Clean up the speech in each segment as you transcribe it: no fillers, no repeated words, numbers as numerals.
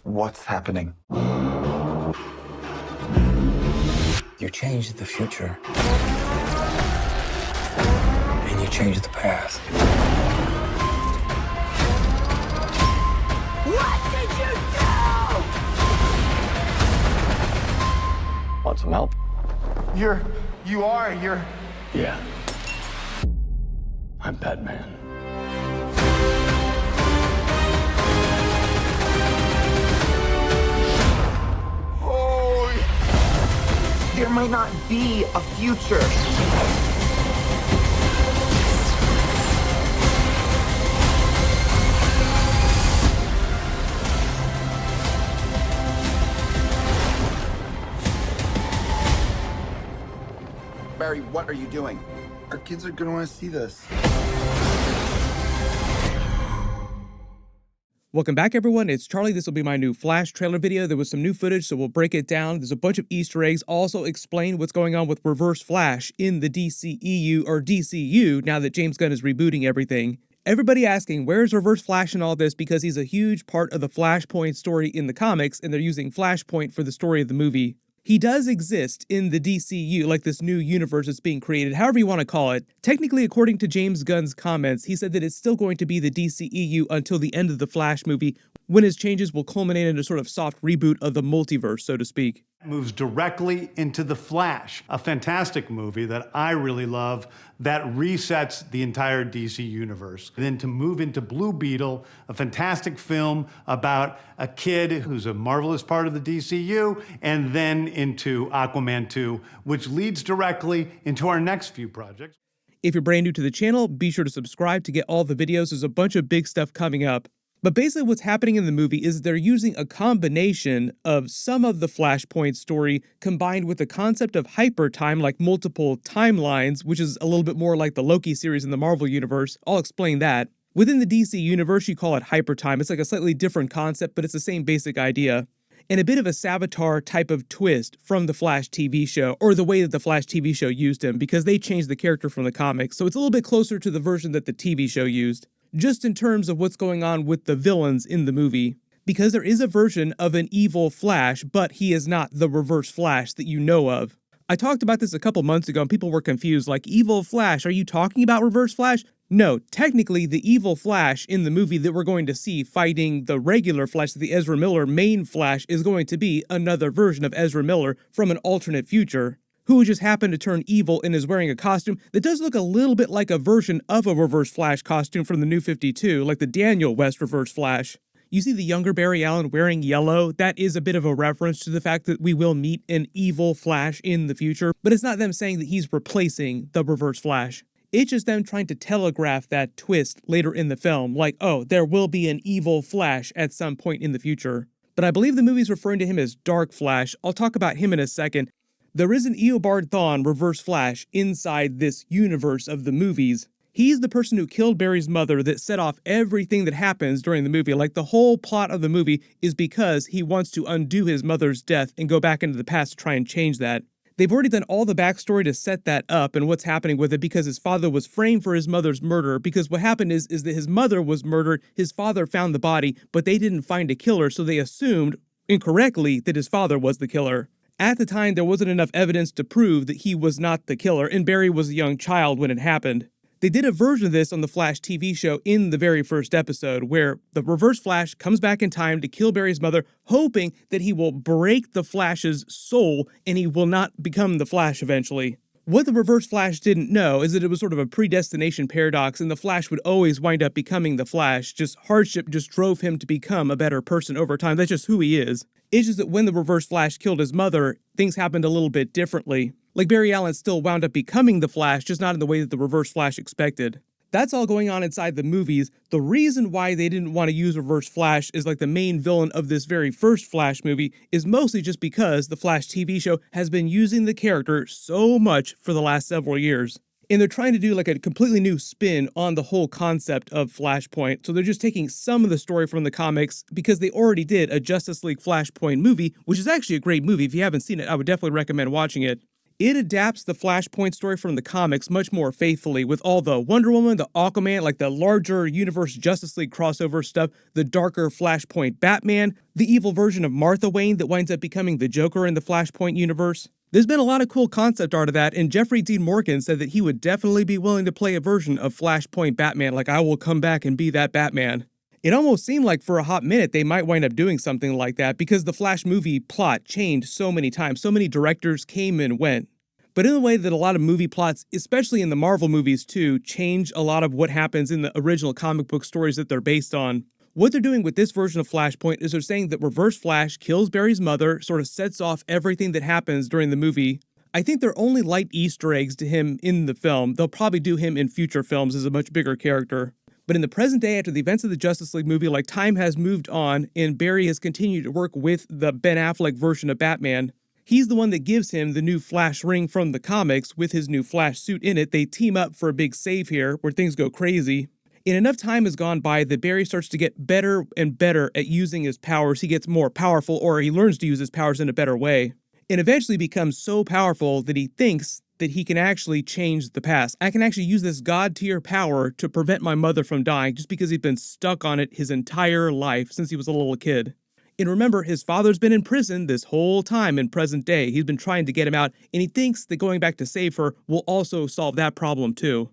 What's happening? You changed the future. And you changed the past. What did you do? Want some help? You're. Yeah. I'm Batman. There might not be a future. Barry, what are you doing? Our kids are gonna want to see this. Welcome back, everyone. It's Charlie. This will be my new Flash trailer video. There was some new footage, so we'll break it down. There's a bunch of Easter eggs. Also explain what's going on with Reverse Flash in the DCEU or DCU now that James Gunn is rebooting everything. Everybody asking, where's Reverse Flash in all this? Because he's a huge part of the Flashpoint story in the comics, and they're using Flashpoint for the story of the movie. He does exist in the DCU, like this new universe that's being created, however you want to call it. Technically, according to James Gunn's comments, he said that it's still going to be the DCEU until the end of the Flash movie, when his changes will culminate in a sort of soft reboot of the multiverse, so to speak. Moves directly into The Flash, a fantastic movie that I really love that resets the entire DC universe. And then to move into Blue Beetle, a fantastic film about a kid who's a marvelous part of the DCU, and then into Aquaman 2, which leads directly into our next few projects. If you're brand new to the channel, be sure to subscribe to get all the videos. There's a bunch of big stuff coming up. But basically what's happening in the movie is they're using a combination of some of the Flashpoint story combined with the concept of hyper time, like multiple timelines, which is a little bit more like the Loki series in the Marvel Universe. I'll explain that. Within the DC Universe, you call it hyper time. It's like a slightly different concept, but it's the same basic idea. And a bit of a Savitar type of twist from the Flash TV show, or the way that the Flash TV show used him, because they changed the character from the comics. So it's a little bit closer to the version that the TV show used, just in terms of what's going on with the villains in the movie. Because there is a version of an evil Flash, but he is not the Reverse Flash that you know of. I talked about this a couple months ago and people were confused, like, evil Flash, are you talking about Reverse Flash? No, technically the evil Flash in the movie that we're going to see fighting the regular Flash, the Ezra Miller main Flash, is going to be another version of Ezra Miller from an alternate future, who just happened to turn evil and is wearing a costume that does look a little bit like a version of a Reverse Flash costume from the New 52, like the Daniel West Reverse Flash. You see the younger Barry Allen wearing yellow? That is a bit of a reference to the fact that we will meet an evil Flash in the future, but it's not them saying that he's replacing the Reverse Flash. It's just them trying to telegraph that twist later in the film, like, oh, there will be an evil Flash at some point in the future. But I believe the movie's referring to him as Dark Flash. I'll talk about him in a second. There is an Eobard Thawne Reverse Flash inside this universe of the movies. He's the person who killed Barry's mother that set off everything that happens during the movie. Like, the whole plot of the movie is because he wants to undo his mother's death and go back into the past to try and change that. They've already done all the backstory to set that up and what's happening with it, because his father was framed for his mother's murder. Because what happened is that his mother was murdered, his father found the body, but they didn't find a killer, so they assumed, incorrectly, that his father was the killer. At the time, there wasn't enough evidence to prove that he was not the killer, and Barry was a young child when it happened. They did a version of this on the Flash TV show in the very first episode, where the Reverse Flash comes back in time to kill Barry's mother, hoping that he will break the Flash's soul and he will not become the Flash eventually. What the Reverse Flash didn't know is that it was sort of a predestination paradox, and the Flash would always wind up becoming the Flash. Just hardship just drove him to become a better person over time. That's just who he is. It's just that when the Reverse Flash killed his mother, things happened a little bit differently. Like, Barry Allen still wound up becoming the Flash, just not in the way that the Reverse Flash expected. That's all going on inside the movies. The reason why they didn't want to use Reverse Flash as like the main villain of this very first Flash movie is mostly just because the Flash TV show has been using the character so much for the last several years. And they're trying to do like a completely new spin on the whole concept of Flashpoint. So they're just taking some of the story from the comics, because they already did a Justice League Flashpoint movie, which is actually a great movie. If you haven't seen it, I would definitely recommend watching it. It adapts the Flashpoint story from the comics much more faithfully, with all the Wonder Woman, the Aquaman, like the larger universe Justice League crossover stuff, the darker Flashpoint Batman, the evil version of Martha Wayne that winds up becoming the Joker in the Flashpoint universe. There's been a lot of cool concept art of that, and Jeffrey Dean Morgan said that he would definitely be willing to play a version of Flashpoint Batman, like I will come back and be that Batman. It almost seemed like for a hot minute they might wind up doing something like that because the Flash movie plot changed so many times. So many directors came and went. But in a way that a lot of movie plots, especially in the Marvel movies too, change a lot of what happens in the original comic book stories that they're based on. What they're doing with this version of Flashpoint is they're saying that Reverse Flash kills Barry's mother, sort of sets off everything that happens during the movie. I think they're only light Easter eggs to him in the film. They'll probably do him in future films as a much bigger character. But in the present day, after the events of the Justice League movie, like time has moved on and Barry has continued to work with the Ben Affleck version of Batman. He's the one that gives him the new Flash ring from the comics with his new Flash suit in it. They team up for a big save here where things go crazy. And enough time has gone by that Barry starts to get better and better at using his powers. He gets more powerful, or he learns to use his powers in a better way. And eventually becomes so powerful that he thinks that he can actually change the past. I can actually use this god-tier power to prevent my mother from dying just because he's been stuck on it his entire life since he was a little kid. And remember, his father's been in prison this whole time in present day. He's been trying to get him out, and he thinks that going back to save her will also solve that problem too.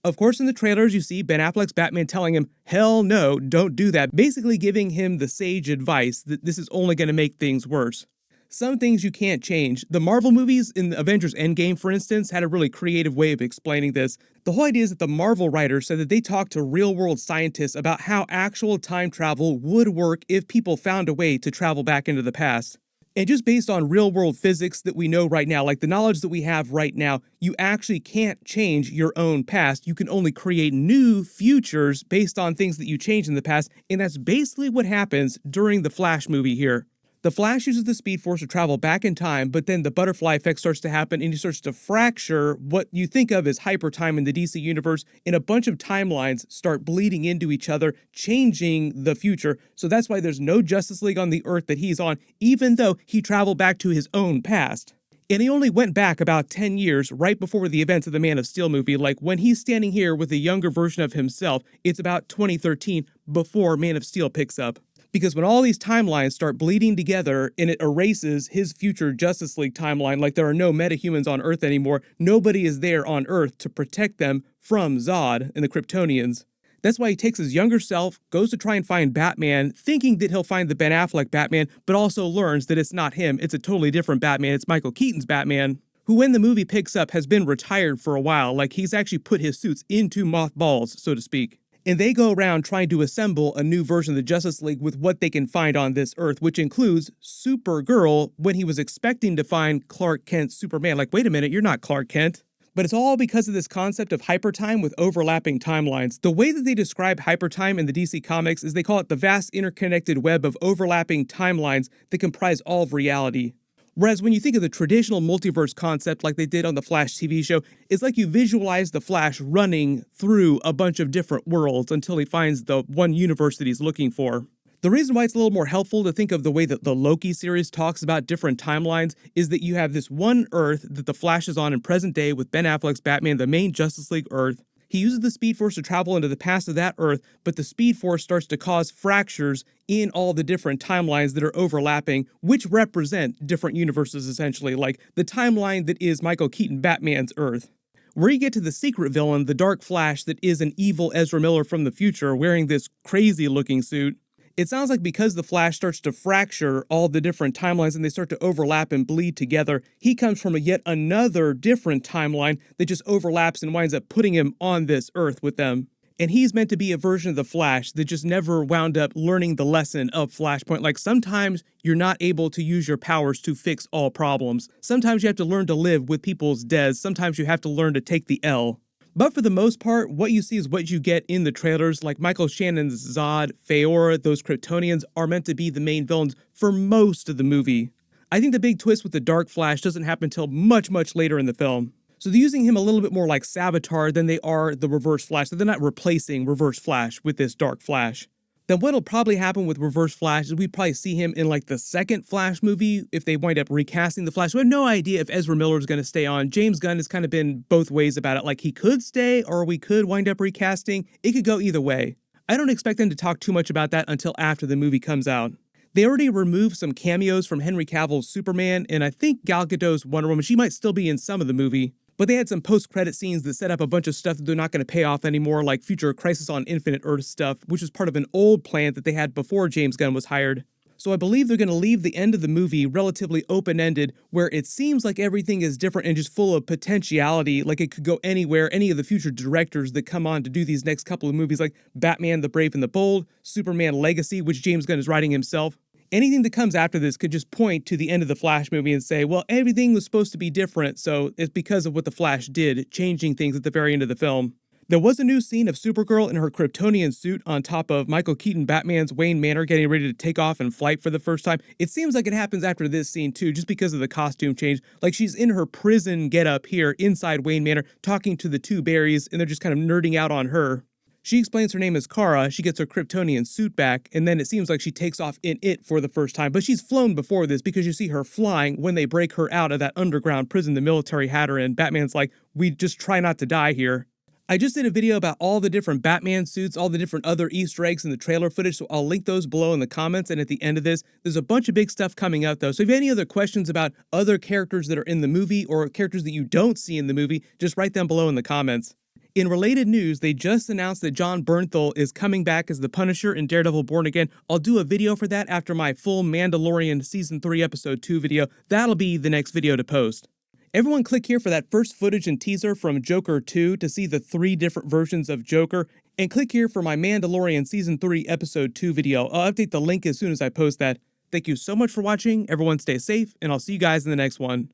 Of course, in the trailers, you see Ben Affleck's Batman telling him, hell no, don't do that, basically giving him the sage advice that this is only going to make things worse. Some things you can't change. The Marvel movies in Avengers Endgame, for instance, had a really creative way of explaining this. The whole idea is that the Marvel writers said that they talked to real-world scientists about how actual time travel would work if people found a way to travel back into the past. And just based on real-world physics that we know right now, like the knowledge that we have right now, you actually can't change your own past. You can only create new futures based on things that you changed in the past, and that's basically what happens during the Flash movie here. The Flash uses the Speed Force to travel back in time, but then the butterfly effect starts to happen and he starts to fracture what you think of as hyper time in the DC universe, and a bunch of timelines start bleeding into each other, changing the future. So that's why there's no Justice League on the Earth that he's on, even though he traveled back to his own past. And he only went back about 10 years right before the events of the Man of Steel movie. Like when he's standing here with a younger version of himself, it's about 2013 before Man of Steel picks up. Because when all these timelines start bleeding together and it erases his future Justice League timeline, like there are no metahumans on Earth anymore, nobody is there on Earth to protect them from Zod and the Kryptonians. That's why he takes his younger self, goes to try and find Batman, thinking that he'll find the Ben Affleck Batman, but also learns that it's not him, it's a totally different Batman, it's Michael Keaton's Batman, who when the movie picks up has been retired for a while, like he's actually put his suits into mothballs, so to speak. And they go around trying to assemble a new version of the Justice League with what they can find on this Earth, which includes Supergirl when he was expecting to find Clark Kent's Superman. Like, wait a minute, you're not Clark Kent. But it's all because of this concept of hypertime with overlapping timelines. The way that they describe hypertime in the DC Comics is they call it the vast interconnected web of overlapping timelines that comprise all of reality. Whereas when you think of the traditional multiverse concept like they did on the Flash TV show, it's like you visualize the Flash running through a bunch of different worlds until he finds the one universe that he's looking for. The reason why it's a little more helpful to think of the way that the Loki series talks about different timelines is that you have this one Earth that the Flash is on in present day with Ben Affleck's Batman, the main Justice League Earth. He uses the Speed Force to travel into the past of that Earth, but the Speed Force starts to cause fractures in all the different timelines that are overlapping, which represent different universes essentially, like the timeline that is Michael Keaton Batman's Earth. Where you get to the secret villain, the Dark Flash that is an evil Ezra Miller from the future wearing this crazy looking suit, it sounds like because the Flash starts to fracture all the different timelines and they start to overlap and bleed together, he comes from yet another different timeline that just overlaps and winds up putting him on this Earth with them. And he's meant to be a version of the Flash that just never wound up learning the lesson of Flashpoint. Like sometimes you're not able to use your powers to fix all problems. Sometimes you have to learn to live with people's deaths. Sometimes you have to learn to take the L. But for the most part, what you see is what you get in the trailers, like Michael Shannon's Zod, Feora, those Kryptonians are meant to be the main villains for most of the movie. I think the big twist with the Dark Flash doesn't happen until much, much later in the film. So they're using him a little bit more like Savitar than they are the Reverse Flash. So they're not replacing Reverse Flash with this Dark Flash. Then what'll probably happen with Reverse Flash is we probably see him in like the second Flash movie if they wind up recasting the Flash. We have no idea if Ezra Miller is going to stay on. James Gunn has kind of been both ways about it. Like he could stay or we could wind up recasting. It could go either way. I don't expect them to talk too much about that until after the movie comes out. They already removed some cameos from Henry Cavill's Superman, and I think Gal Gadot's Wonder Woman. She might still be in some of the movie. But they had some post-credit scenes that set up a bunch of stuff that they're not going to pay off anymore, like future Crisis on Infinite Earth stuff, which was part of an old plan that they had before James Gunn was hired. So I believe they're going to leave the end of the movie relatively open-ended, where it seems like everything is different and just full of potentiality, like it could go anywhere. Any of the future directors that come on to do these next couple of movies, like Batman the Brave and the Bold, Superman Legacy, which James Gunn is writing himself. Anything that comes after this could just point to the end of the Flash movie and say, well, everything was supposed to be different, so it's because of what the Flash did, changing things at the very end of the film. There was a new scene of Supergirl in her Kryptonian suit on top of Michael Keaton Batman's Wayne Manor getting ready to take off and flight for the first time. It seems like it happens after this scene too, just because of the costume change. Like she's in her prison getup here inside Wayne Manor talking to the two Barrys, and they're just kind of nerding out on her. She explains her name is Kara, she gets her Kryptonian suit back, and then it seems like she takes off in it for the first time. But she's flown before this because you see her flying when they break her out of that underground prison the military had her in. Batman's like, we just try not to die here. I just did a video about all the different Batman suits, all the different other Easter eggs in the trailer footage, so I'll link those below in the comments and at the end of this. There's a bunch of big stuff coming out though, so if you have any other questions about other characters that are in the movie or characters that you don't see in the movie, just write them below in the comments. In related news, they just announced that Jon Bernthal is coming back as the Punisher in Daredevil Born Again. I'll do a video for that after my full Mandalorian Season 3 Episode 2 video. That'll be the next video to post. Everyone click here for that first footage and teaser from Joker 2 to see the 3 different versions of Joker. And click here for my Mandalorian Season 3 Episode 2 video. I'll update the link as soon as I post that. Thank you so much for watching. Everyone stay safe, and I'll see you guys in the next one.